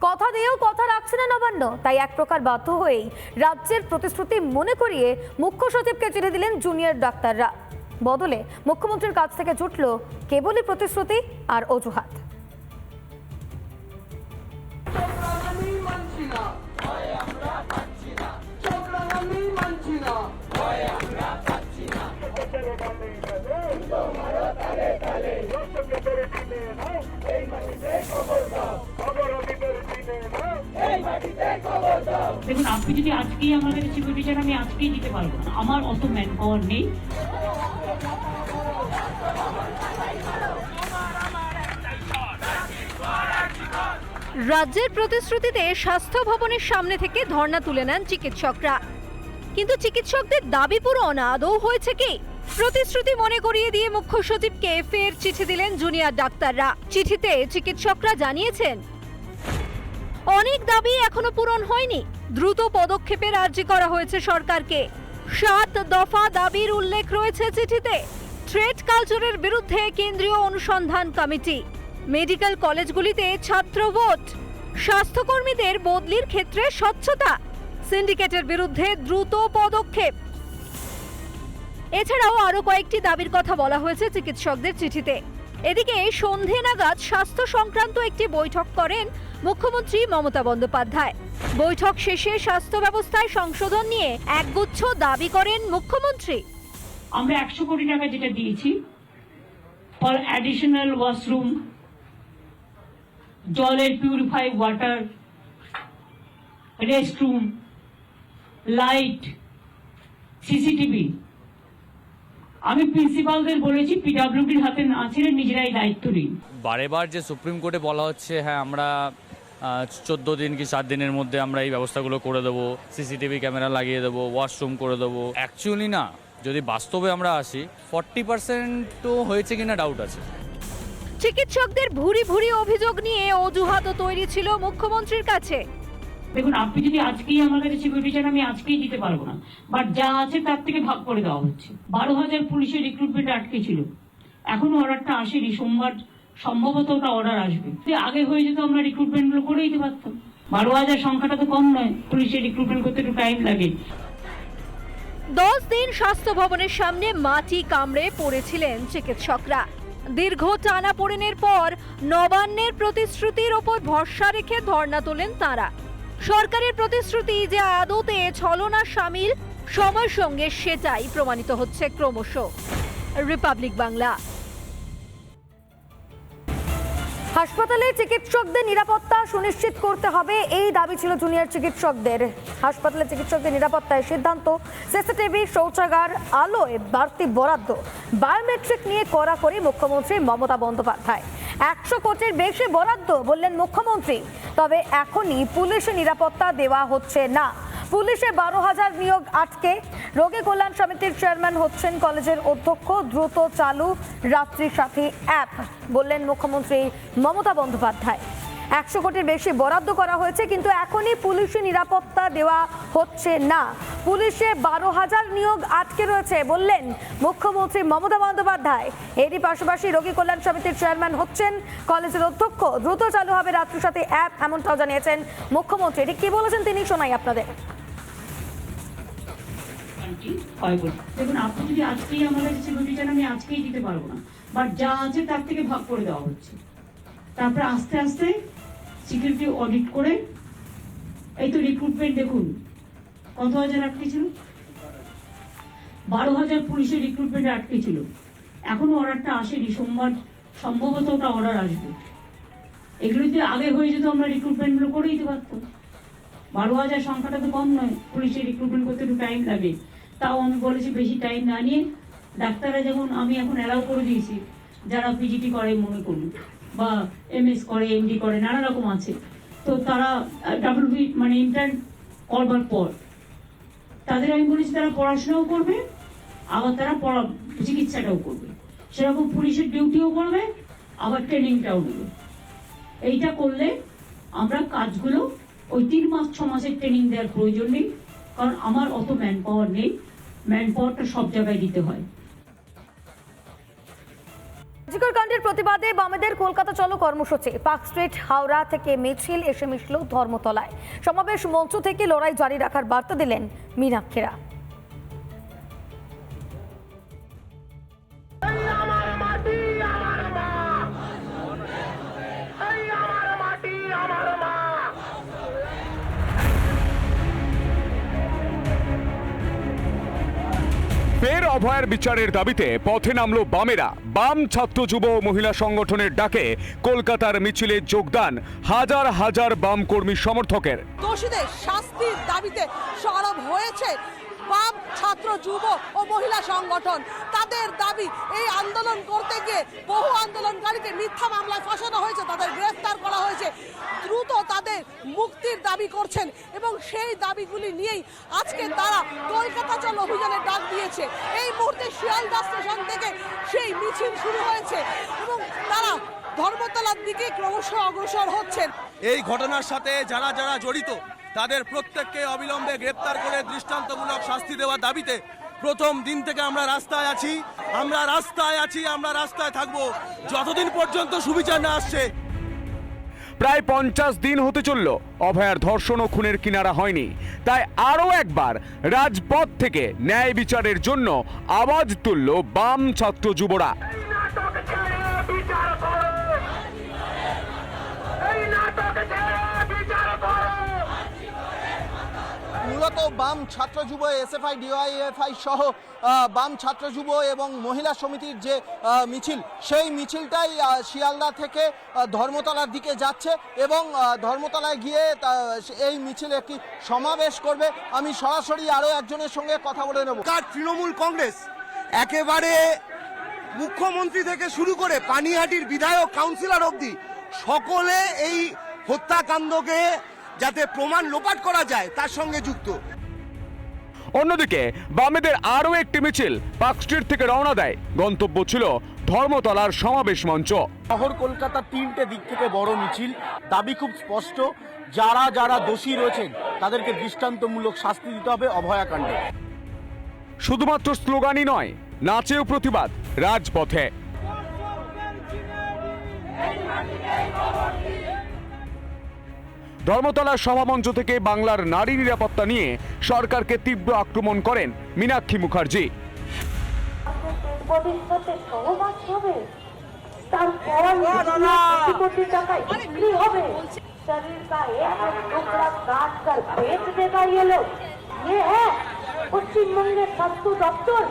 কথা দিয়েও কথা রাখছে না নবান্ন, তাই এক প্রকার বাধ্য হয়েই রাজ্যের প্রতিশ্রুতি মনে করিয়ে মুখ্য সচিবকে চিঠি দিলেন জুনিয়র ডাক্তাররা। বদলে মুখ্যমন্ত্রীর কাছ থেকে জুটল কেবলই প্রতিশ্রুতি আর অজুহাত। দেখুন, আপনি যদি আজকেই আমাদের সিকিউরিটি চান, আমি আজকেই দিতে পারবো না, আমার অত ম্যান পাওয়ার নেই। রাজ্যের প্রতিশ্রুতিতে স্বাস্থ্য ভবনের সামনে থেকে ধর্ণা তুলে নেন চিকিৎসকরা, কিন্তু চিকিৎসকদের দাবি পূরণ আদৌ হয়েছে কি? প্রতিশ্রুতি মনে করিয়ে দিয়ে মুখ্য সচিবকে ফের চিঠি দিলেন জুনিয়র ডাক্তাররা। চিঠিতে চিকিৎসকরা জানিয়েছেন অনেক দাবি এখনো পূরণ হয়নি, দ্রুত পদক্ষেপের আর্জি করা হয়েছে সরকারকে। 7 দফা দাবির উল্লেখ রয়েছে চিঠিতে। থ্রেট কালচারের বিরুদ্ধে কেন্দ্রীয় অনুসন্ধান কমিটি, মেডিকেল কলেজগুলিতে ছাত্র ভোট, স্বাস্থ্যকর্মীদের বদলির ক্ষেত্রে স্বচ্ছতা, সিন্ডিকেটের বিরুদ্ধে দ্রুত পদক্ষেপ। এছাড়াও আরো কয়েকটি দাবির কথা বলা হয়েছে চিকিৎসকদের চিঠিতে। এদিকে সন্ধে নাগাদ স্বাস্থ্য সংক্রান্ত একটি বৈঠক করেন মুখ্যমন্ত্রী মমতা বন্দ্যোপাধ্যায়। বৈঠক শেষে স্বাস্থ্য ব্যবস্থায় সংশোধন নিয়ে একগুচ্ছ দাবি করেন মুখ্যমন্ত্রী। আমরা 100 কোটি টাকা যেটা দিয়েছি ফর অ্যাডিশনাল ওয়াশরুম, জলের purify water, restroom, light, CCTV, আমি প্রিন্সিপালদের বলেছি পিডব্লিউডির হাতে না ছেড়ে নিজেরাই দায়িত্ব নিন। বারেবার যে সুপ্রিম কোর্টে বলা হচ্ছে হ্যাঁ আমরা 14 দিন কি 7 দিনের মধ্যে আমরা এই ব্যবস্থাগুলো করে দেবো, সিসিটিভি ক্যামেরা লাগিয়ে দেবো, ওয়াশরুম করে দেবো, অ্যাকচুয়ালি না, যদি বাস্তবে আমরা আসি 40%ও হয়েছে কিনা ডাউট আছে। চিকিৎসকদের ভুরি ভুরি অভিযোগ নিয়ে অজুহাতও তৈরি ছিল মুখ্যমন্ত্রীর কাছে। দেখুন, আপনি যদি আজকেই আমার কাছে সিকিউরিটি চান, আমি আজকেই দিতে পারবো না, বাট যা আছে তার থেকে ভাগ করে দেওয়া হচ্ছে। 12,000 পুলিশের রিক্রুটমেন্ট আটকে ছিল, এখনো অর্ডারটা আসেনি। সোমবার সম্ভবত ওটা অর্ডার আসবে। যদি আগে হয়ে যেত আমরা রিক্রুটমেন্ট গুলো করে দিতে পারতাম। 12,000 সংখ্যাটা তো কম নয়, পুলিশের রিক্রুটমেন্ট করতে একটু টাইম লাগে। 10 দিন স্বাস্থ্য ভবনের সামনে মাটি কামড়ে পড়েছিলেন চিকিৎসকরা। দীর্ঘ টানাপোড়েনের পর নবান্নের প্রতিশ্রুতির ওপর ভরসা রেখে ধর্ণা তোলেন তাঁরা। সরকারের প্রতিশ্রুতি যে আদতে ছলনা শামিল, সময়ের সঙ্গে সেটাই প্রমাণিত হচ্ছে ক্রমশ। রিপাবলিক বাংলা। হাসপাতালে চিকিৎসকদের নিরাপত্তা সুনিশ্চিত করতে হবে, এই দাবি ছিল জুনিয়র চিকিৎসকদের। হাসপাতালে চিকিৎসকদের নিরাপত্তায় সিদ্ধান্ত, সিসিটিভি, শৌচাগার, আলোয় বাড়তি বরাদ্দ, বায়োমেট্রিক নিয়ে কড়াকড়ি মুখ্যমন্ত্রী মমতা বন্দ্যোপাধ্যায়। 100 কোটির বেশি বরাদ্দ বললেন মুখ্যমন্ত্রী, তবে এখনই পুলিশের নিরাপত্তা দেওয়া হচ্ছে না। পুলিশে 12,000 নিয়োগ আটকে। রোগী কল্যাণ সমিতির চেয়ারম্যান হচ্ছেন কলেজের অধ্যক্ষ। দ্রুত চালু রাত্রি সাথী অ্যাপ বললেন মুখ্যমন্ত্রী মমতা বন্দ্যোপাধ্যায়। 100 কোটির বেশি বরাদ্দ করা হয়েছে, কিন্তু এখনই পুলিশে নিরাপত্তা দেওয়া হচ্ছে না। পুলিশে 12,000 নিয়োগ আটকে রয়েছে বললেন মুখ্যমন্ত্রী মমতা বন্দ্যোপাধ্যায়। এরই পাশাপাশি রোগী কল্যাণ সমিতির চেয়ারম্যান হচ্ছেন কলেজের অধ্যক্ষ। দ্রুত চালু হবে রাত্রি সাথী অ্যাপ, এমনটাও জানিয়েছেন মুখ্যমন্ত্রী। এটি কি বলেছেন তিনি, শোনাই আপনাদের। দেখুন, আপনি যদি আজকেই আমাদের সিকিউরিটি চান, আমি আজকেই দিতে পারবো না, বাট যা আছে তার থেকে ভাগ করে দেওয়া হচ্ছে। তারপরে আস্তে আস্তে সিকিউরিটি অডিট করে, এই তো রিক্রুটমেন্ট দেখুন কত হাজার আটকে ছিল, 12,000 পুলিশের রিক্রুটমেন্ট আটকে ছিল, এখনো অর্ডারটা আসেনি। সোমবার সম্ভবত ওটা অর্ডার আসবে। এগুলো যদি আগে হয়ে যেত আমরা রিক্রুটমেন্ট গুলো করে দিতে পারতাম। 12,000 সংখ্যাটা তো কম নয়, পুলিশের রিক্রুটমেন্ট করতে একটু টাইম লাগে। তাও আমি বলেছি বেশি টাইম না নিয়ে ডাক্তাররা, যেমন আমি এখন অ্যালাউ করে দিয়েছি, যারা পিজিটি করে মনে করুন, বা এমএস করে, এমডি করে, নানা রকম আছে, তো তারা ডাব্লিউবি মানে ইন্টার্ন করবার পর তাদের আমি বলেছি তারা পড়াশোনাও করবে, আবার তারা চিকিৎসাটাও করবে। সেরকম পুলিশের ডিউটিও করবে, আবার ট্রেনিংটাও নেবে। এইটা করলে আমরা কাজগুলো ওই 3 মাস 6 মাসের ট্রেনিং দেওয়ার প্রয়োজন নেই, কারণ আমার অত ম্যান পাওয়ার নেই। ম্যান পাওয়ারটা সব জায়গায় দিতে হয়। কাণ্ডের প্রতিবাদে বামেদের কলকাতা চলো কর্মসূচি। পার্ক স্ট্রিট হাওড়া থেকে মিছিল এসে মিশল ধর্মতলায়। সমাবেশ মঞ্চ থেকে লড়াই জারি রাখার বার্তা দিলেন মীনাক্ষীরা। ফের অভয়ার বিচারের দাবিতে পথে নামলো বামেরা। বাম ছাত্র যুব ও মহিলা সংগঠনের ডাকে কলকাতার মিছিলে যোগদান হাজার হাজার বাম কর্মী সমর্থকের। দোষীদের শাস্তির দাবিতে সরব হয়েছে বাম ছাত্র যুব ও মহিলা সংগঠন। তাদের দাবি, এই আন্দোলন করতে গিয়ে বহু আন্দোলনকারীকে মিথ্যা মামলায় ফাঁসানো হয়েছে, তাদের গ্রেফতার করা হয়েছে। দ্রুত তাদের মুক্তির দাবি করছেন এবং সেই দাবিগুলি নিয়েই আজকে তারা কলকাতা চলো অভিযানের ডাক দিয়েছে। এই মুহূর্তে শিয়ালদা স্টেশন থেকে সেই মিছিল শুরু হয়েছে এবং তারা ধর্মতলার দিকে ক্রমশ অগ্রসর হচ্ছেন। এই ঘটনার সাথে যারা যারা জড়িত তাদের প্রত্যেককে অবিলম্বে গ্রেপ্তার করে দৃষ্টান্তমূলক শাস্তি দেওয়ার দাবিতে প্রথম দিন থেকে আমরা রাস্তায় আছি, আমরা রাস্তায় থাকবো যতদিন পর্যন্ত সুবিচার না আসছে। প্রায় 50 দিন হতে চলল অভয়ার ধর্ষণ ও খুনের কিনারা হয়নি, তাই আরও একবার রাজপথ থেকে ন্যায় বিচারের জন্য আওয়াজ তুলল বাম ছাত্র যুবরা। মূলত বাম ছাত্র যুব এসএফআই ডিওয়াইএফআই সহ বাম ছাত্র যুব এবং মহিলা সমিতির যে মিছিল, সেই মিছিলটাই শিয়ালদা থেকে ধর্মতলার দিকে যাচ্ছে এবং ধর্মতলায় গিয়ে এই মিছিল একটি সমাবেশ করবে। আমি সরাসরি আরও একজনের সঙ্গে কথা বলে নেব। তৃণমূল কংগ্রেস একেবারে মুখ্যমন্ত্রী থেকে শুরু করে পানিহাটির বিধায়ক কাউন্সিলর অবধি সকলে এই হত্যাকাণ্ডকে যাতে প্রমাণ লোপাট করা যায় তার সঙ্গে যুক্ত। অন্যদিকে বামেদের আরও একটি মিছিল পার্ক স্ট্রিট থেকে রওনা দেয়। গন্তব্য ছিল ধর্মতলার সমাবেশ মঞ্চ। শহর কলকাতার 3টে দিক থেকে বড় মিছিল। দাবি খুব স্পষ্ট, যারা যারা দোষী রয়েছেন তাদেরকে দৃষ্টান্তমূলক শাস্তি দিতে হবে অভয়াকাণ্ডে। শুধুমাত্র স্লোগানই নয়, নাচেও প্রতিবাদ রাজপথে। ধর্মতলার সভামঞ্চ থেকে বাংলার নারী নিরাপত্তা নিয়ে সরকারকে তীব্র আক্রমণ করেন মীনাক্ষী মুখার্জি। ভবিষ্যতে সহবাস হবে, তারপর কোটি টাকায় বিক্রি হবে। शरीर का एक एक टुकड़ा काट कर बेच देगा ये लोग। ये है पश्चिम बंगेर स्वास्थ्य दफ्तर।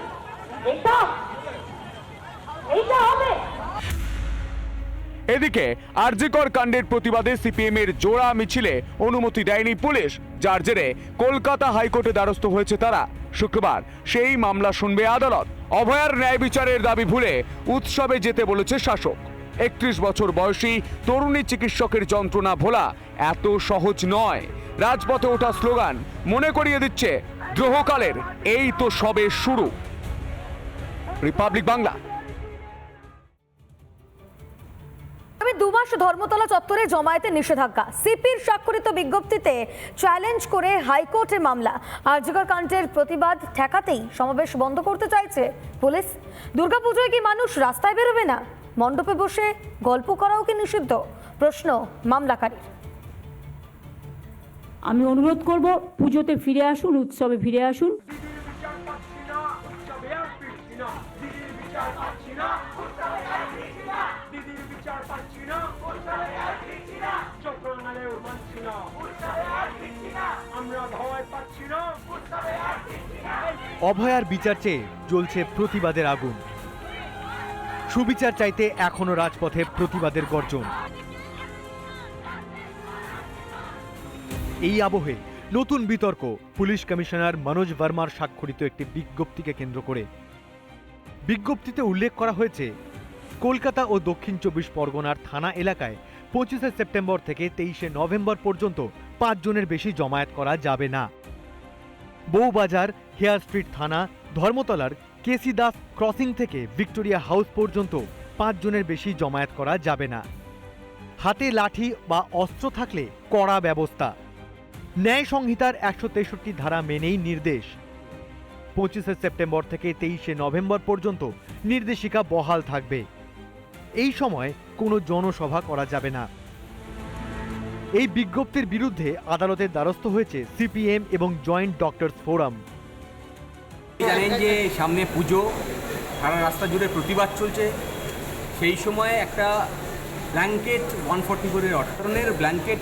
এইটা হবে। এদিকে আরজিকর কাণ্ডের প্রতিবাদে সিপিএম এর জোড়া মিছিলে অনুমতি দেয়নি পুলিশ, যার জেরে কলকাতা হাইকোর্টে দ্বারস্থ হয়েছে তারা। শুক্রবার সেই মামলা শুনবে আদালত। অভয়ার ন্যায় বিচারের দাবি ভুলে উৎসবে যেতে বলেছে শাসক। 31 বছর বয়সী তরুণী চিকিৎসকের যন্ত্রণা ভোলা এত সহজ নয়। রাজপথে ওঠা স্লোগান মনে করিয়ে দিচ্ছে দ্রোহকালের এই তো সবে শুরু। রিপাবলিক বাংলা। আমি 2 মাস ধর্মতলা চত্বরে জমায়েতে নিষেধাজ্ঞা। সিপির স্বাক্ষরিত বিজ্ঞপ্তিতে চ্যালেঞ্জ করে হাইকোর্টের মামলা। আরজিকর কাণ্ডের প্রতিবাদ ঠেকাতেই সমাবেশ বন্ধ করতে চাইছে পুলিশ। দুর্গাপুজোয় কি মানুষ রাস্তায় বেরোবে না? মণ্ডপে বসে গল্প করাও কি নিষিদ্ধ? প্রশ্ন মামলাকারীর। আমি অনুরোধ করব, পুজোতে ফিরে আসুন, উৎসবে ফিরে আসুন। অভয়ার বিচার চেয়ে জ্বলছে প্রতিবাদের আগুন। সুবিচার চাইতে এখনো রাজপথে প্রতিবাদের গর্জন। এই আবহে নতুন বিতর্ক পুলিশ কমিশনার মনোজ ভার্মার স্বাক্ষরিত একটি বিজ্ঞপ্তিকে কেন্দ্র করে। বিজ্ঞপ্তিতে উল্লেখ করা হয়েছে, কলকাতা ও দক্ষিণ 24 পরগনার থানা এলাকায় 25 সেপ্টেম্বর থেকে 23 নভেম্বর পর্যন্ত 5 জনের বেশি জমায়েত করা যাবে না। বউবাজার, হেয়ার স্ট্রিট থানা, ধর্মতলার কেসি দাস ক্রসিং থেকে ভিক্টোরিয়া হাউস পর্যন্ত 5 জনের বেশি জমায়েত করা যাবে না। হাতে লাঠি বা অস্ত্র থাকলে কড়া ব্যবস্থা। ন্যায় সংহিতার 163 ধারা মেনেই নির্দেশ। 25 সেপ্টেম্বর থেকে 23 নভেম্বর পর্যন্ত নির্দেশিকা বহাল থাকবে। এই সময় কোনো জনসভা করা যাবে না। এই বিজ্ঞপ্তির বিরুদ্ধে আদালতের দ্বারস্থ হয়েছে সিপিএম এবং জয়েন্ট ডক্টরস ফোরাম। জানেন যে সামনে পুজো, সারা রাস্তা জুড়ে প্রতিবাদ চলছে, সেই সময়ে একটা ব্ল্যাঙ্কেট 144-এর অর্ডার ব্ল্যাঙ্কেট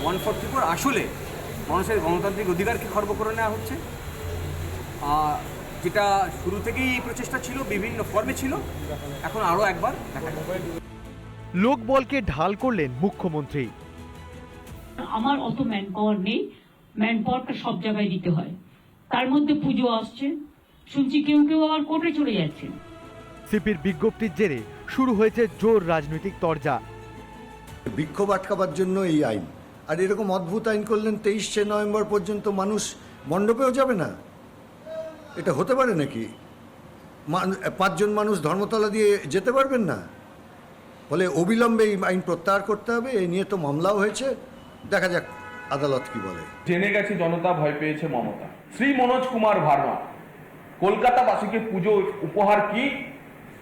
144 আসলে মানুষের গণতান্ত্রিক অধিকারকে খর্ব করে নেওয়া হচ্ছে, যেটা শুরু থেকেই এই প্রচেষ্টা ছিল, বিভিন্ন ফর্মে ছিল, এখন আরও একবার দেখা যাবে। লোকবলকে ঢাল করলেন মুখ্যমন্ত্রী। আমার অত ম্যান পাওয়ার নেই, ম্যান পাওয়ারটা সব জায়গায় দিতে হয়। তার মধ্যে পুজো আসছে, শুনছি কেউ কেউ আবার কোর্টে চলে যাচ্ছে। সিপির বিজ্ঞপ্তির জেরে শুরু হয়েছে জোর রাজনৈতিক তরজা। বিক্ষোভ আটকাবার জন্য এই আইন, আর এরকম অদ্ভুত আইন করলেন 23শে নভেম্বর পর্যন্ত মানুষ মণ্ডপেও যাবে না। এটা হতে পারে নাকি? 5 জন মানুষ ধর্মতলা দিয়ে যেতে পারবেন না? ফলে অবিলম্বে এই আইন প্রত্যাহার করতে হবে। এই নিয়ে তো মামলাও হয়েছে, দেখা যাক আদালত কি বলে। জেনে গেছে জনতা ভয় পেয়েছে মমতা। শ্রী মনোজ কুমার ভার্মা, কলকাতাবাসীকে পুজো উপহার কি?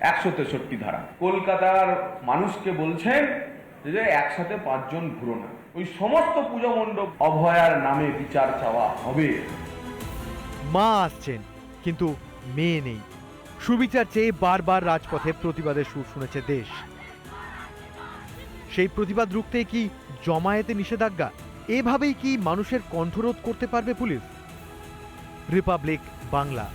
163 ধারা। কলকাতার মানুষকে বলছেন যে একসাথে 5 জন ঘুরো না। ওই সমস্ত পুজো মণ্ডপ অভয়ার নামে বিচার চাওয়া হবে। মা আসছেন কিন্তু মেয়ে নেই। সুবিচার চেয়ে বারবার রাজপথে প্রতিবাদের সুর শুনেছে দেশ। সেই প্রতিবাদ রুখতে কি জমায়েতে নিষেধাজ্ঞা? এভাবেই কি মানুষের কণ্ঠরোধ করতে পারবে পুলিশ? রিপাবলিক বাংলা।